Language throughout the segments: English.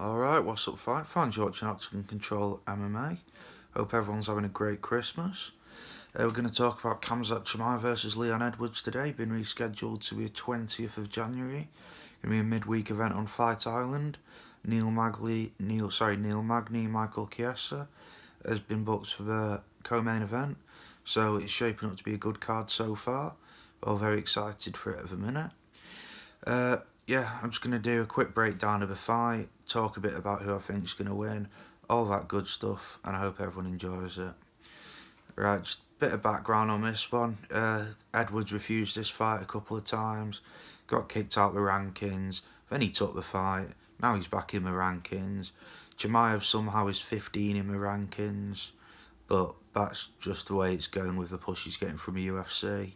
Alright, what's up, fight fans? You're watching Octagon Control MMA. Hope everyone's having a great Christmas. We're going to talk about Khamzat Chimaev versus Leon Edwards today. Been rescheduled to be 20th of January. Going to be a midweek event on Fight Island. Neil Magny, Michael Chiesa has been booked for the co-main event. So it's shaping up to be a good card so far. All very excited for it at the minute. I'm just going to do a quick breakdown of the fight, talk a bit about who I think is going to win, all that good stuff, and I hope everyone enjoys it. Right, just a bit of background on this one. Edwards refused this fight a couple of times, got kicked out the rankings, then he took the fight, now he's back in the rankings. Chimaev somehow is 15 in the rankings, but that's just the way it's going with the push he's getting from the UFC.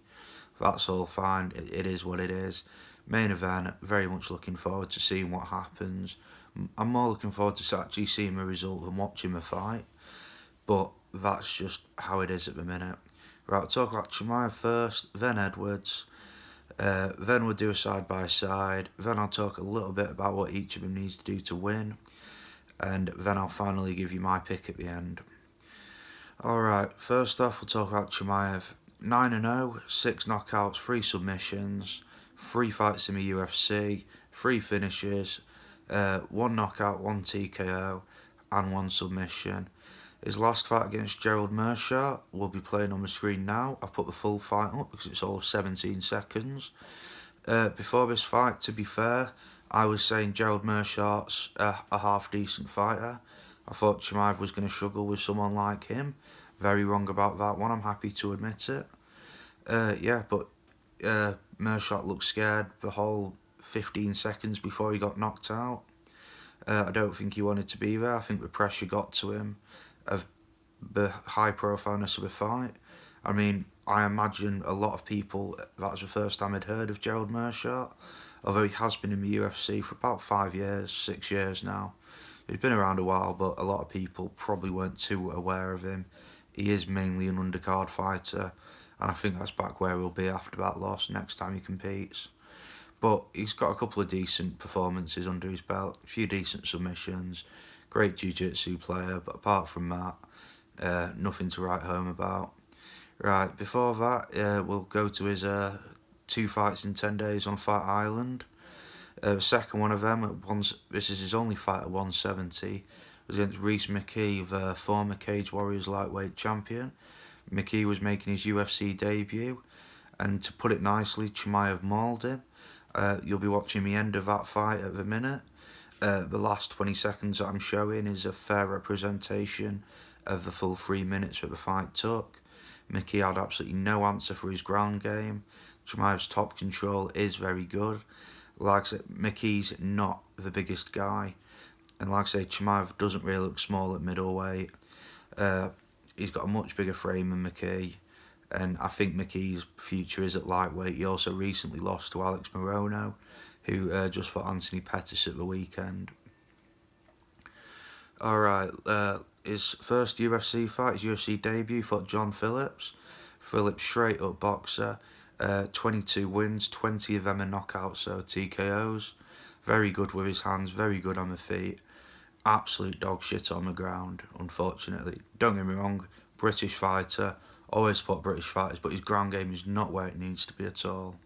That's all fine, it is what it is. Main event, very much looking forward to seeing what happens. I'm more looking forward to actually seeing the result than watching the fight, but that's just how it is at the minute. Right, I'll talk about Chimaev first, then Edwards, then we'll do a side-by-side, then I'll talk a little bit about what each of them needs to do to win, and then I'll finally give you my pick at the end. Alright, first off we'll talk about Chimaev. 9-0, 6 knockouts, 3 submissions, 3 fights in the UFC, 3 finishes, 1 knockout, 1 TKO, and 1 submission. His last fight against Gerald Meerschaert will be playing on the screen now. I put the full fight up because it's all 17 seconds. Before this fight, to be fair, I was saying Gerald Meerschaert's a half-decent fighter. I thought Chimaev was going to struggle with someone like him. Very wrong about that one, I'm happy to admit it. Meerschaert looked scared the whole 15 seconds before he got knocked out. I don't think he wanted to be there. I think the pressure got to him of the high profileness of the fight. I mean, I imagine a lot of people, that was the first time I'd heard of Gerald Meerschaert, although he has been in the UFC for about 5 years, 6 years now. He's been around a while, but a lot of people probably weren't too aware of him. He is mainly an undercard fighter, and I think that's back where he'll be after that loss next time he competes. But he's got a couple of decent performances under his belt, a few decent submissions, great jiu-jitsu player, but apart from that, nothing to write home about. Right, before that, we'll go to his 2 fights in 10 days on Fight Island. The second one of them, this is his only fight at 170, was against Rhys McKee, the former Cage Warriors lightweight champion. McKee was making his UFC debut, and to put it nicely, Chimaev mauled him. You'll be watching the end of that fight at the minute. The last 20 seconds that I'm showing is a fair representation of the full 3 minutes that the fight took. McKee had absolutely no answer for his ground game. Chimaev's top control is very good. Like I said, McKee's not the biggest guy, and like I say, Chimaev doesn't really look small at middleweight. He's got a much bigger frame than McKee, and I think McKee's future is at lightweight. He also recently lost to Alex Morono, who just fought Anthony Pettis at the weekend. Alright, his first UFC fight, his UFC debut, fought John Phillips. Phillips, straight up boxer, 22 wins, 20 of them are knockouts, so TKOs. Very good with his hands, very good on the feet. Absolute dog shit on the ground, unfortunately. Don't get me wrong, British fighter, always support British fighters, but his ground game is not where it needs to be at all.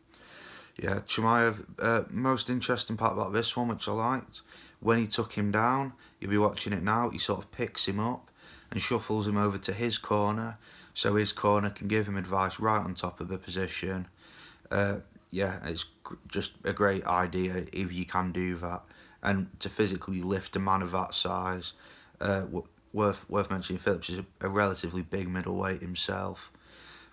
Yeah, Chimaev, most interesting part about this one, which I liked, when he took him down, you'll be watching it now, he sort of picks him up and shuffles him over to his corner, so his corner can give him advice right on top of the position. It's just a great idea if you can do that. And to physically lift a man of that size, worth mentioning, Phillips is a relatively big middleweight himself,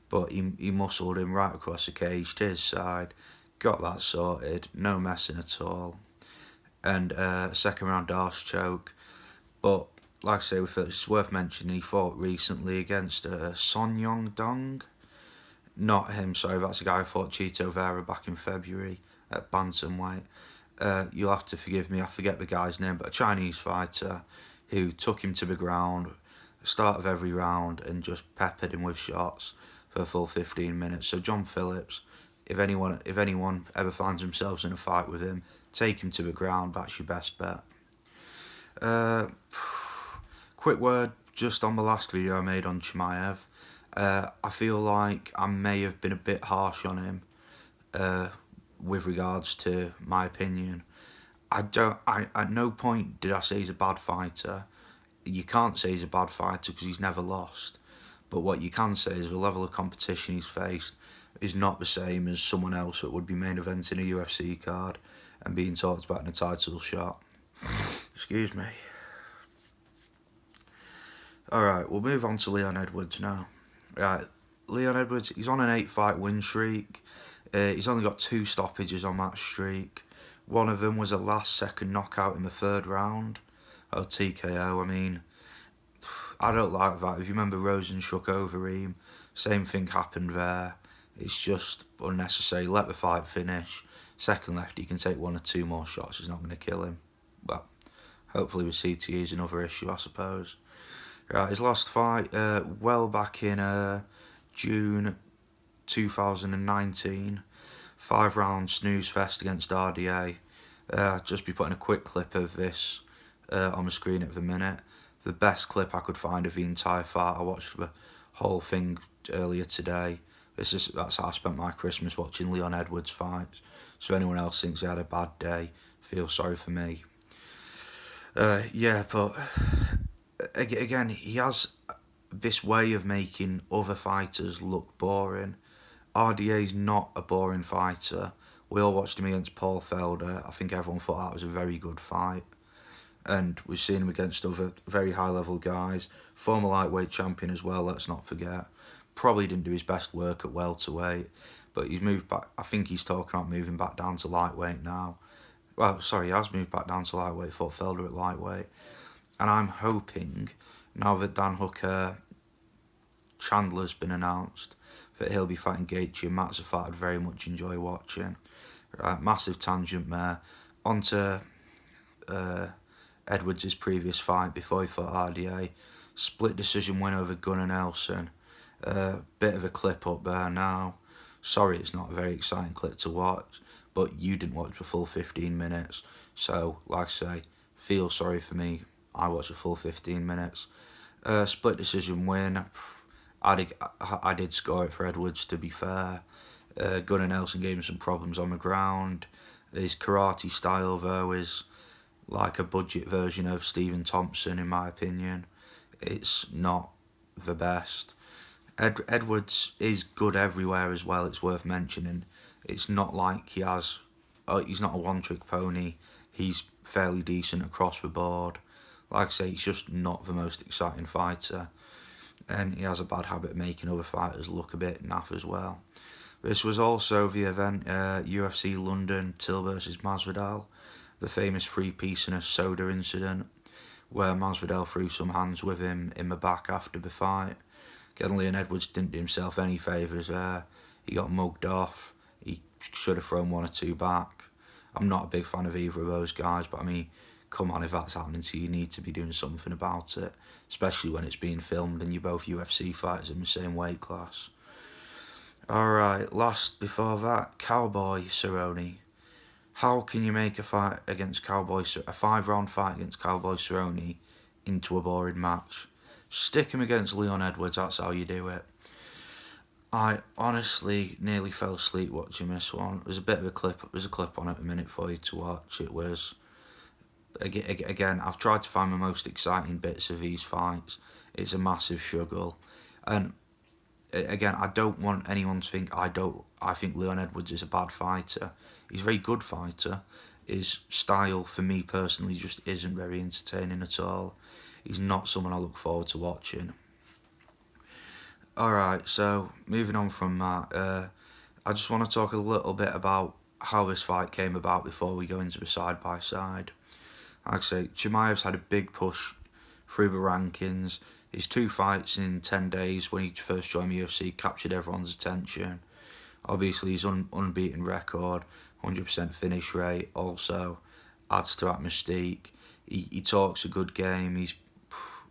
but he muscled him right across the cage to his side, got that sorted, no messing at all, and second round arse choke. But like I say with Phillips, it's worth mentioning he fought recently against Son Yong Dong. Not him, sorry, that's the guy who fought Chito Vera back in February at bantamweight. You'll have to forgive me, I forget the guy's name, but a Chinese fighter who took him to the ground, start of every round, and just peppered him with shots for a full 15 minutes. So John Phillips, if anyone ever finds themselves in a fight with him, take him to the ground, that's your best bet. Uh, quick word just on the last video I made on Chimaev. I feel like I may have been a bit harsh on him with regards to my opinion. At no point did I say he's a bad fighter. You can't say he's a bad fighter because he's never lost. But what you can say is the level of competition he's faced is not the same as someone else that would be main eventing a UFC card and being talked about in a title shot. Excuse me. Alright, we'll move on to Leon Edwards now. Right, Leon Edwards, he's on an 8-fight win streak. He's only got 2 stoppages on that streak. One of them was a last-second knockout in the 3rd round. Oh, TKO, I mean, I don't like that. If you remember Rosenstruck over him, same thing happened there. It's just unnecessary. Let the fight finish. Second left, he can take 1 or 2 more shots. It's not going to kill him. But hopefully with CTE is another issue, I suppose. Right, his last fight, well back in June 2019, 5-round snooze fest against RDA. Just be putting a quick clip of this on the screen at the minute. The best clip I could find of the entire fight. I watched the whole thing earlier today. That's how I spent my Christmas, watching Leon Edwards fights. So if anyone else thinks he had a bad day, feel sorry for me. Yeah, but again, he has this way of making other fighters look boring. RDA's not a boring fighter. We all watched him against Paul Felder. I think everyone thought that was a very good fight. And we've seen him against other very high-level guys. Former lightweight champion as well, let's not forget. Probably didn't do his best work at welterweight, but he's moved back. I think he's talking about moving back down to lightweight now. Well, sorry, he has moved back down to lightweight, fought Felder at lightweight. And I'm hoping, now that Dan Hooker Chandler's been announced, that he'll be fighting Gaethje, and that's a fight I'd very much enjoy watching. Right, massive tangent there. On to Edwards' previous fight before he fought RDA. Split decision win over Gunnar Nelson. Bit of a clip up there now. Sorry it's not a very exciting clip to watch, but you didn't watch the full 15 minutes. So, like I say, feel sorry for me. I watched the full 15 minutes. Split decision win. I did score it for Edwards, to be fair. Gunnar Nelson gave him some problems on the ground. His karate style, though, is like a budget version of Stephen Thompson, in my opinion. It's not the best. Edwards is good everywhere as well, it's worth mentioning. It's not like he's not a one-trick pony. He's fairly decent across the board. Like I say, he's just not the most exciting fighter. And he has a bad habit of making other fighters look a bit naff as well. This was also the event, UFC London, Till versus Masvidal. The famous three-piece and a soda incident, where Masvidal threw some hands with him in the back after the fight. Again, Leon Edwards didn't do himself any favours there. He got mugged off. He should have thrown 1 or 2 back. I'm not a big fan of either of those guys, but I mean, come on, if that's happening to you, you need to be doing something about it, especially when it's being filmed and you're both UFC fighters in the same weight class. Alright, last before that, Cowboy Cerrone. How can you make a fight against a 5-round fight against Cowboy Cerrone into a boring match? Stick him against Leon Edwards, that's how you do it. I honestly nearly fell asleep watching this one. There's a bit of a clip, there's a clip on it a minute for you to watch. It was, again, I've tried to find the most exciting bits of these fights. It's a massive struggle. And again, I don't want anyone to think I think Leon Edwards is a bad fighter. He's a very good fighter. His style, for me personally, just isn't very entertaining at all. He's not someone I look forward to watching. Alright, so moving on from that, I just want to talk a little bit about how this fight came about before we go into the side-by-side. Like I say, Chimaev's had a big push through the rankings. His 2 fights in 10 days when he first joined the UFC captured everyone's attention. Obviously, his unbeaten record, 100% finish rate, also adds to that mystique. He talks a good game. He's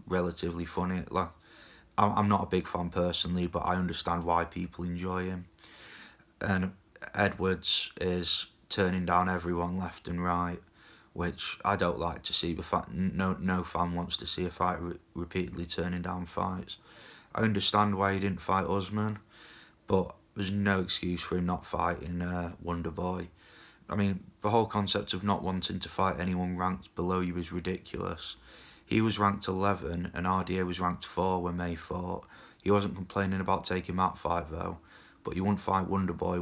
relatively funny. Like, I'm not a big fan personally, but I understand why people enjoy him. And Edwards is turning down everyone left and right. which I don't like to see. But no fan wants to see a fight repeatedly turning down fights. I understand why he didn't fight Usman, but there's no excuse for him not fighting Wonderboy. I mean, the whole concept of not wanting to fight anyone ranked below you is ridiculous. He was ranked 11 and RDA was ranked 4 when May fought. He wasn't complaining about taking that fight though, but he wouldn't fight Wonderboy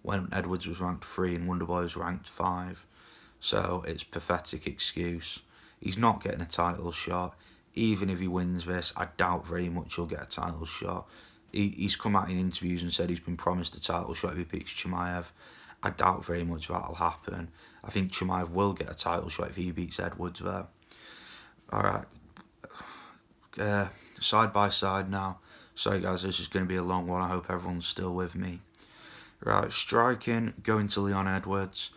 when Edwards was ranked 3 and Wonderboy was ranked 5. So it's a pathetic excuse. He's not getting a title shot. Even if he wins this, I doubt very much he'll get a title shot. He's come out in interviews and said he's been promised a title shot if he beats Chimaev. I doubt very much that'll happen. I think Chimaev will get a title shot if he beats Edwards there. Alright, side by side now. Sorry guys, this is going to be a long one. I hope everyone's still with me. Right, striking, going to Leon Edwards.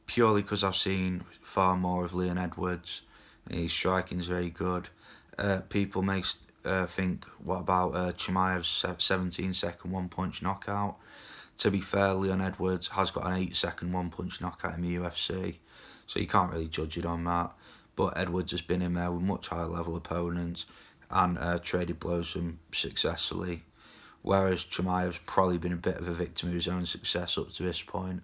Purely because I've seen far more of Leon Edwards. His striking's very good. People may think, what about Chimaev's 17-second one-punch knockout? To be fair, Leon Edwards has got an 8-second one-punch knockout in the UFC, so you can't really judge it on that. But Edwards has been in there with much higher level opponents and traded blows them successfully, whereas Chimaev's probably been a bit of a victim of his own success up to this point,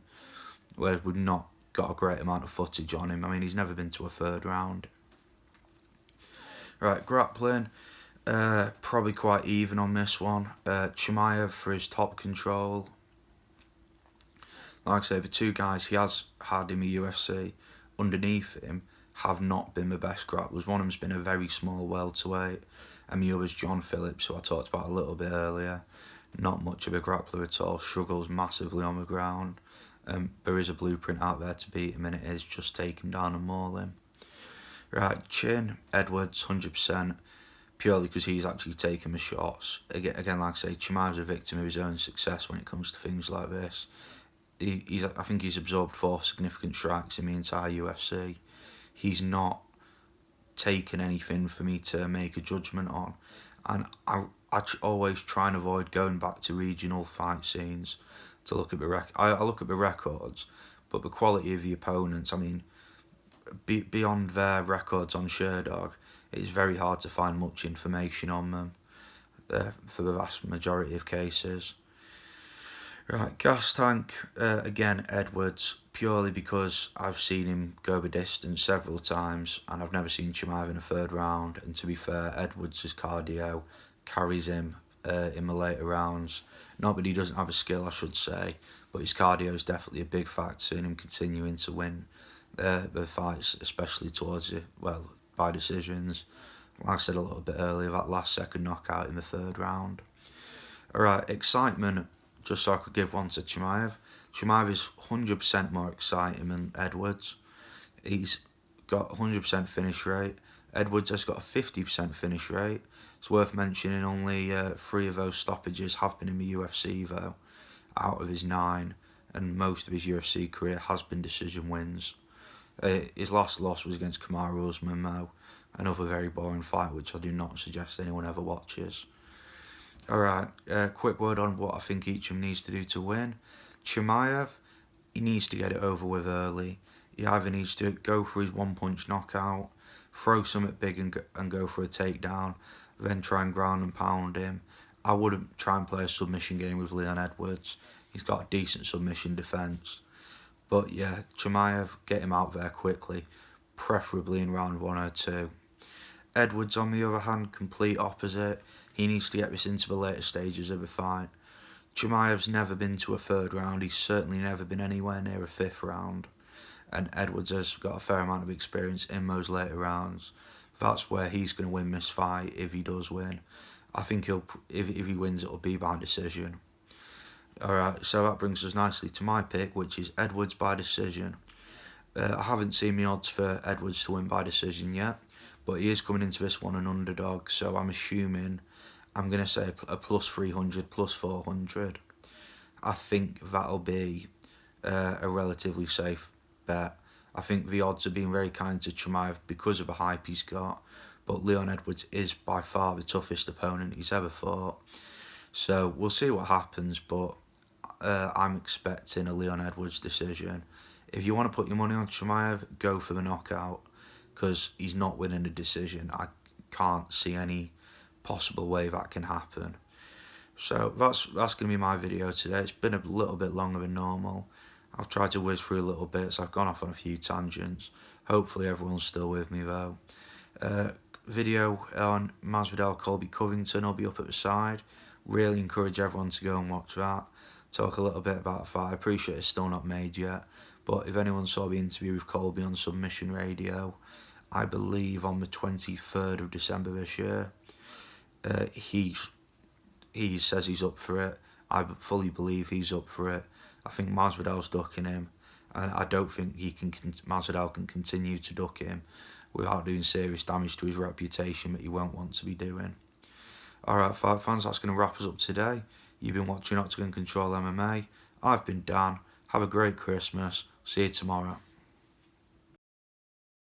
whereas we've not got a great amount of footage on him. I mean, he's never been to a third round. Right, grappling, probably quite even on this one. Chimaev for his top control. Like I say, the two guys he has had in the UFC underneath him have not been the best grapplers. One of them's been a very small welterweight, and the other's John Phillips, who I talked about a little bit earlier. Not much of a grappler at all, struggles massively on the ground. There is a blueprint out there to beat him, and it is just take him down and maul him. Right, chin, Edwards, 100%, purely because he's actually taking the shots. Again, like I say, Chimaev's a victim of his own success when it comes to things like this. I think he's absorbed 4 significant strikes in the entire UFC. He's not taken anything for me to make a judgment on. And I always try and avoid going back to regional fight scenes to look at the I look at the records, but the quality of the opponents, I mean, beyond their records on Sherdog, it's very hard to find much information on them for the vast majority of cases. Right, gas tank, again, Edwards, purely because I've seen him go the distance several times and I've never seen Chimaev in a third round. And to be fair, Edwards' cardio carries him in the later rounds. Not that he doesn't have a skill, I should say, but his cardio is definitely a big factor in him continuing to win the fights, especially towards it, well, by decisions. Like I said a little bit earlier, that last second knockout in the third round. Alright, excitement, just so I could give one to Chimaev. Chimaev is 100% more exciting than Edwards. He's got 100% finish rate. Edwards has got a 50% finish rate. It's worth mentioning only 3 of those stoppages have been in the UFC though, out of his 9, and most of his UFC career has been decision wins. His last loss was against Kamaru Usman though, another very boring fight which I do not suggest anyone ever watches. Alright, quick word on what I think each of them needs to do to win. Chimaev, he needs to get it over with early. He either needs to go for his one-punch knockout, throw something big and go for a takedown, then try and ground and pound him. I wouldn't try and play a submission game with Leon Edwards. He's got a decent submission defence. But yeah, Chimaev, get him out there quickly, preferably in round 1 or 2. Edwards, on the other hand, complete opposite. He needs to get this into the later stages of the fight. Chimaev's never been to a third round. He's certainly never been anywhere near a 5th round. And Edwards has got a fair amount of experience in those later rounds. That's where he's going to win this fight if he does win. I think if he wins, it'll be by decision. Alright, so that brings us nicely to my pick, which is Edwards by decision. I haven't seen the odds for Edwards to win by decision yet, but he is coming into this one an underdog, so I'm assuming, I'm going to say a plus 300, plus 400. I think that'll be a relatively safe bet. I think the odds are being very kind to Chimaev because of the hype he's got, but Leon Edwards is by far the toughest opponent he's ever fought. So we'll see what happens, but I'm expecting a Leon Edwards decision. If you want to put your money on Chimaev, go for the knockout, because he's not winning a decision. I can't see any possible way that can happen. So that's going to be my video today. It's been a little bit longer than normal. I've tried to whiz through little bits. I've gone off on a few tangents. Hopefully everyone's still with me though. Video on Masvidal Colby Covington will be up at the side. Really encourage everyone to go and watch that. Talk a little bit about the fight. I appreciate it's still not made yet, but if anyone saw the interview with Colby on Submission Radio, I believe on the 23rd of December this year, he says he's up for it. I fully believe he's up for it. I think Masvidal's ducking him, and I don't think Masvidal can continue to duck him without doing serious damage to his reputation that he won't want to be doing. Alright, fight fans, that's going to wrap us up today. You've been watching Octagon Control MMA. I've been Dan. Have a great Christmas. See you tomorrow.